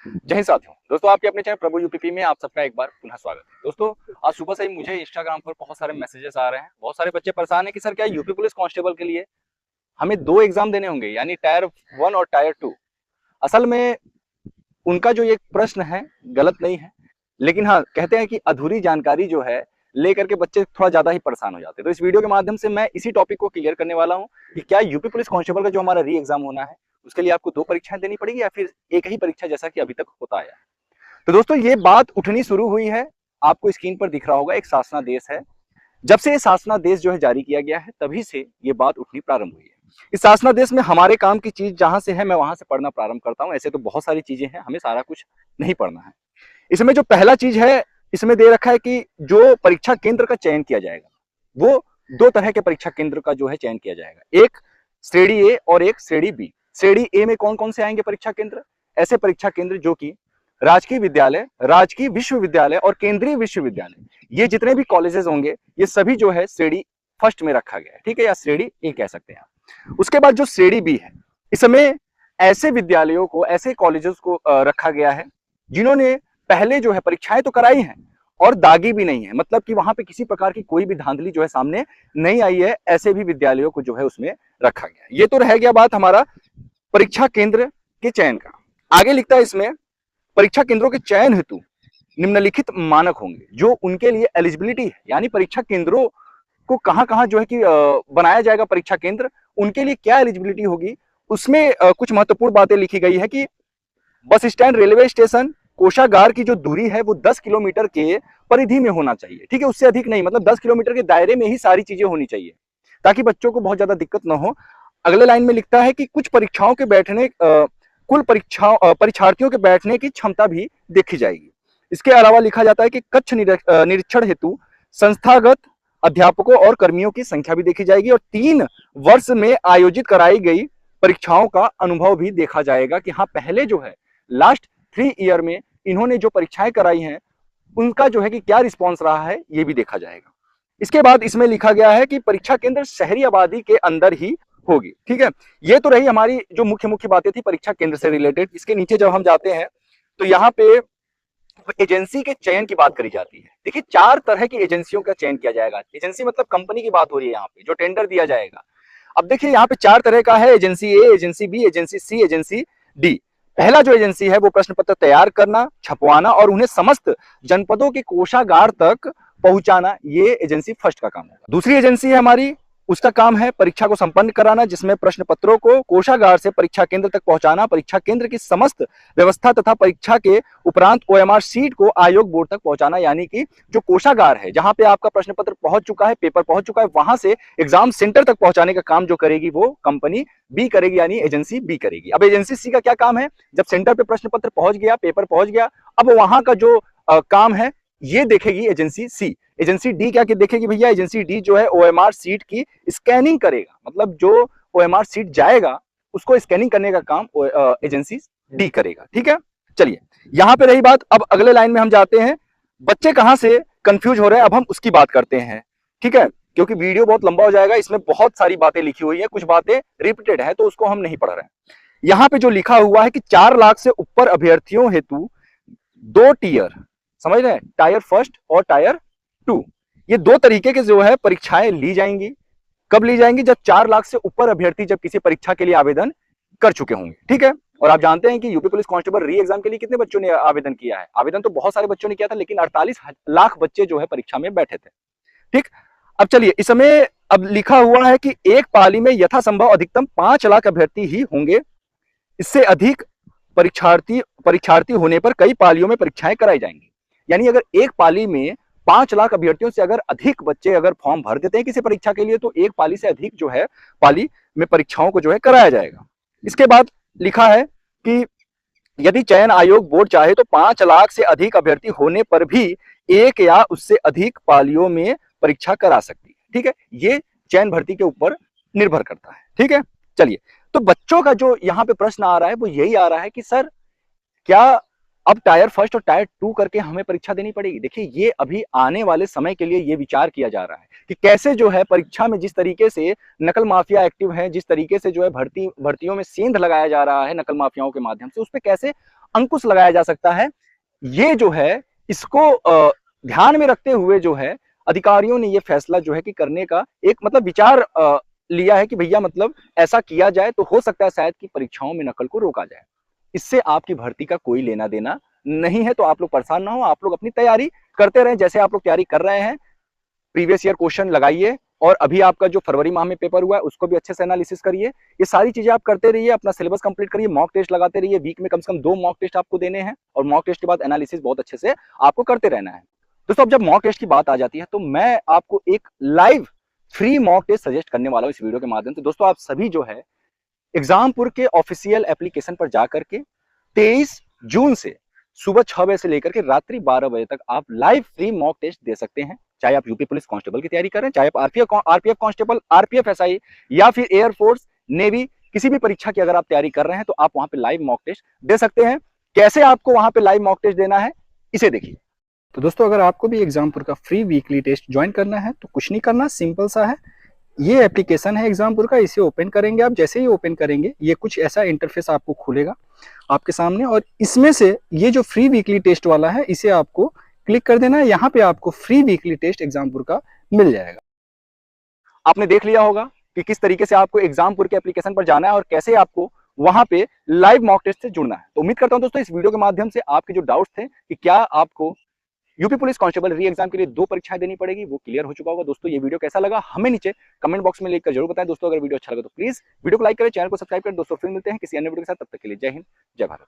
जय हिंद साथियों। दोस्तों आपके अपने चैनल प्रभु यूपीपी में आप सबका एक बार पुनः स्वागत है। दोस्तों आज सुबह से ही मुझे इंस्टाग्राम पर बहुत सारे मैसेजेस आ रहे हैं। बहुत सारे बच्चे परेशान हैं कि सर क्या यूपी पुलिस कांस्टेबल के लिए हमें 2 एग्जाम देने होंगे, यानी टायर 1 और टायर 2। असल में उनका जो ये प्रश्न है गलत नहीं है, लेकिन हाँ कहते हैं कि अधूरी जानकारी जो है लेकर के बच्चे थोड़ा ज्यादा ही परेशान हो जाते हैं। तो इस वीडियो के माध्यम से मैं इसी टॉपिक को क्लियर करने वाला हूँ कि क्या यूपी पुलिस कांस्टेबल का जो हमारा री एग्जाम होना है उसके लिए आपको 2 परीक्षाएं देनी पड़ेगी या फिर एक ही परीक्षा जैसा कि अभी तक होता आया है। तो दोस्तों ये बात उठनी शुरू हुई है। आपको स्क्रीन पर दिख रहा होगा एक शासनादेश है। जब से ये शासनादेश जो है जारी किया गया है तभी से ये बात उठनी प्रारंभ हुई है। इस शासनादेश में हमारे काम की चीज जहां से है मैं वहां से पढ़ना प्रारंभ करता हूं। ऐसे तो बहुत सारी चीजें हैं, हमें सारा कुछ नहीं पढ़ना है। इसमें जो पहला चीज है इसमें दे रखा है कि जो परीक्षा केंद्र का चयन किया जाएगा वो 2 तरह के परीक्षा केंद्र का जो है चयन किया जाएगा, एक श्रेणी ए और एक श्रेणी बी। श्रेणी ए में कौन कौन से आएंगे परीक्षा केंद्र? ऐसे परीक्षा केंद्र जो कि राजकीय विद्यालय, राजकीय विश्वविद्यालय और केंद्रीय विश्वविद्यालय, ये जितने भी कॉलेजेस होंगे ये सभी जो है श्रेणी फर्स्ट में रखा गया है, ठीक है, या श्रेणी ए कह सकते हैं आप। उसके बाद जो श्रेणी बी है इसमें ऐसे विद्यालयों को, ऐसे कॉलेजेस को रखा गया है जिन्होंने पहले जो है परीक्षाएं तो कराई हैं और दागी भी नहीं है, मतलब कि वहां पे किसी प्रकार की कोई भी धांधली जो है सामने नहीं आई है। ऐसे भी विद्यालयों को जो है उसमें रखा गया। ये तो रह गया बात हमारा परीक्षा केंद्र के चयन का। आगे लिखता है इसमें परीक्षा केंद्रों के चयन हेतु निम्नलिखित मानक होंगे जो उनके लिए एलिजिबिलिटी है, यानी परीक्षा केंद्रों को कहां कहां जो है कि बनाया जाएगा परीक्षा केंद्र, उनके लिए क्या एलिजिबिलिटी होगी। उसमें कुछ महत्वपूर्ण बातें लिखी गई है कि बस स्टैंड, रेलवे स्टेशन, कोषागार की जो दूरी है वो 10 किलोमीटर के परिधि में होना चाहिए, ठीक है, उससे अधिक नहीं, मतलब 10 किलोमीटर के दायरे में ही सारी चीजें होनी चाहिए ताकि बच्चों को बहुत ज्यादा दिक्कत ना हो। अगले लाइन में लिखता है कि कुछ परीक्षाओं के बैठने कुल परीक्षार्थियों के बैठने की क्षमता भी देखी जाएगी। इसके अलावा लिखा जाता है कि कक्ष निरीक्षण हेतु संस्थागत अध्यापकों और कर्मियों की संख्या भी देखी जाएगी और 3 वर्ष में आयोजित कराई गई परीक्षाओं का अनुभव भी देखा जाएगा कि हाँ पहले जो है लास्ट 3 ईयर में इन्होंने जो परीक्षाएं कराई हैं उनका जो है कि क्या रिस्पॉन्स रहा है ये भी देखा जाएगा। इसके बाद इसमें लिखा गया है कि परीक्षा केंद्र शहरी आबादी के अंदर ही होगी, ठीक है। ये तो रही हमारी जो मुख्य मुख्य बातें थी परीक्षा केंद्र से रिलेटेड। इसके नीचे जब हम जाते हैं तो यहाँ पे एजेंसी के चयन की बात करी जाती है। देखिए 4 तरह की एजेंसियों का चयन किया जाएगा। एजेंसी मतलब कंपनी की बात हो रही है यहाँ पे, जो टेंडर दिया जाएगा। अब देखिए यहाँ पे 4 तरह का है, agency A, agency B, agency C, agency D. पहला जो एजेंसी है वो प्रश्न पत्र तैयार करना, छपवाना और उन्हें समस्त जनपदों के कोषागार तक पहुंचाना, ये एजेंसी फर्स्ट का काम है। दूसरी एजेंसी है हमारी, उसका काम है परीक्षा को संपन्न कराना, जिसमें प्रश्न पत्रों को कोषागार से परीक्षा केंद्र तक पहुंचाना, परीक्षा केंद्र की समस्त व्यवस्था तथा परीक्षा के उपरांत ओएमआर सीट को आयोग बोर्ड तक पहुंचाना, यानी कि जो कोषागार है जहां पे आपका प्रश्न पत्र पहुंच चुका है, पेपर पहुंच चुका है, वहां से एग्जाम सेंटर तक पहुंचाने का काम जो करेगी वो कंपनी बी करेगी, यानी एजेंसी बी करेगी। अब एजेंसी सी का क्या काम है? जब सेंटर पे प्रश्न पत्र पहुंच गया, पेपर पहुंच गया, अब वहां का जो काम है ये देखेगी एजेंसी सी। एजेंसी डी क्या देखेगी भैया? एजेंसी डी जो है ओएमआर सीट की स्कैनिंग करेगा, मतलब जो ओएमआर सीट जाएगा उसको स्कैनिंग करने का काम एजेंसी डी करेगा, ठीक है। चलिए यहां पे रही बात, अब अगले लाइन में हम जाते हैं। बच्चे कहां से कंफ्यूज हो रहे हैं अब हम उसकी बात करते हैं, ठीक है, क्योंकि वीडियो बहुत लंबा हो जाएगा, इसमें बहुत सारी बातें लिखी हुई है, कुछ बातें रिपीटेड है तो उसको हम नहीं पढ़ रहे हैं। यहां पे जो लिखा हुआ है कि 4 लाख से ऊपर अभ्यर्थियों हेतु 2 टीयर, समझ रहे हैं, टायर फर्स्ट और टायर 2, ये 2 तरीके के जो है परीक्षाएं ली जाएंगी। कब ली जाएंगी? जब 4 लाख से ऊपर अभ्यर्थी जब किसी परीक्षा के लिए आवेदन कर चुके होंगे, ठीक है। और आप जानते हैं कि यूपी पुलिस कांस्टेबल री एग्जाम के लिए कितने बच्चों ने आवेदन किया है? आवेदन तो बहुत सारे बच्चों ने किया था, लेकिन 48 लाख बच्चे जो है परीक्षा में बैठे थे, ठीक। अब चलिए इसमें अब लिखा हुआ है कि एक पाली में यथासंभव अधिकतम 5 लाख अभ्यर्थी ही होंगे। इससे अधिक परीक्षार्थी होने पर कई पालियों में परीक्षाएं कराई जाएंगी। यानी अगर एक पाली में 5 लाख अभ्यर्थियों से अगर अधिक बच्चे अगर फॉर्म भर देते हैं किसी परीक्षा के लिए तो एक पाली से अधिक जो है पाली में परीक्षाओं को जो है कराया जाएगा। इसके बाद लिखा है कि यदि चयन आयोग बोर्ड चाहे तो 5 लाख से अधिक अभ्यर्थी होने पर भी एक या उससे अधिक पालियों में परीक्षा करा सकती है, ठीक है। ये चयन भर्ती के ऊपर निर्भर करता है, ठीक है। चलिए तो बच्चों का जो यहाँ पे प्रश्न आ रहा है वो यही आ रहा है कि सर क्या अब टायर फर्स्ट और टायर 2 करके हमें परीक्षा देनी पड़ेगी? देखिए ये अभी आने वाले समय के लिए ये विचार किया जा रहा है कि कैसे जो है परीक्षा में जिस तरीके से नकल माफिया एक्टिव है, जिस तरीके से जो है भर्तियों में सेंध लगाया जा रहा है नकल माफियाओं के माध्यम से, उस पर कैसे अंकुश लगाया जा सकता है। ये जो है इसको ध्यान में रखते हुए जो है अधिकारियों ने ये फैसला जो है कि करने का एक मतलब विचार लिया है कि भैया मतलब ऐसा किया जाए तो हो सकता है शायद कि परीक्षाओं में नकल को रोका जाए। इससे आपकी भर्ती का कोई लेना देना नहीं है, तो आप लोग परेशान ना हो, आप लोग अपनी तैयारी करते रहें जैसे आप लोग तैयारी कर रहे हैं। प्रीवियस ईयर क्वेश्चन लगाइए और अभी आपका जो फरवरी माह में पेपर हुआ है उसको भी अच्छे से एनालिसिस करिए। ये सारी चीजें आप करते रहिए, अपना सिलेबस कंप्लीट करिए, मॉक टेस्ट लगाते रहिए। वीक में कम से कम 2 मॉक टेस्ट आपको देने हैं और मॉक टेस्ट के बाद एनालिसिस बहुत अच्छे से आपको करते रहना है। दोस्तों अब जब मॉक टेस्ट की बात आ जाती है तो मैं आपको एक live free mock test suggest करने वाला हूं इस वीडियो के माध्यम से। दोस्तों आप सभी जो है एग्जामपुर के ऑफिशियल एप्लीकेशन पर जाकर के 23 जून से सुबह 6 बजे से लेकर के रात्रि 12 बजे तक आप लाइव फ्री मॉक टेस्ट दे सकते हैं। चाहे आप यूपी पुलिस कांस्टेबल की तैयारी कर रहे हैं, चाहे आप आरपीएफ कांस्टेबल, आरपीएफ एसआई या फिर एयरफोर्स, नेवी, किसी भी परीक्षा की अगर आप तैयारी कर रहे हैं तो आप वहां पे लाइव मॉक टेस्ट दे सकते हैं। कैसे आपको वहां पे लाइव मॉक टेस्ट देना है इसे देखिए। तो दोस्तों अगर आपको भी एग्जामपुर का फ्री वीकली टेस्ट ज्वाइन करना है तो कुछ नहीं करना, सिंपल सा है। ये एप्लीकेशन है एग्जामपुर का, इसे ओपन करेंगे आप। जैसे ही ओपन करेंगे ये कुछ ऐसा इंटरफेस आपको खुलेगा आपके सामने और इसमें से ये जो फ्री वीकली टेस्ट वाला है इसे आपको क्लिक कर देना है। यहाँ पे आपको फ्री वीकली टेस्ट एग्जामपुर का मिल जाएगा। आपने देख लिया होगा कि किस तरीके से आपको एग्जामपुर के एप्लीकेशन पर जाना है और कैसे आपको वहां पे लाइव मॉक टेस्ट से जुड़ना है। तो उम्मीद करता हूं दोस्तों इस वीडियो के माध्यम से आपके जो डाउट्स थे कि क्या आपको यूपी पुलिस कांस्टेबल री एग्जाम के लिए 2 परीक्षाएं देनी पड़ेगी वो क्लियर हो चुका होगा। दोस्तों ये वीडियो कैसा लगा हमें नीचे कमेंट बॉक्स में लिखकर जरूर बताएं। दोस्तों अगर वीडियो अच्छा लगा तो प्लीज वीडियो को लाइक करें, चैनल को सब्सक्राइब करें। दोस्तों फिर मिलते हैं किसी अन्य वीडियो के साथ, तब तक के लिए जय हिंद, जय भारत।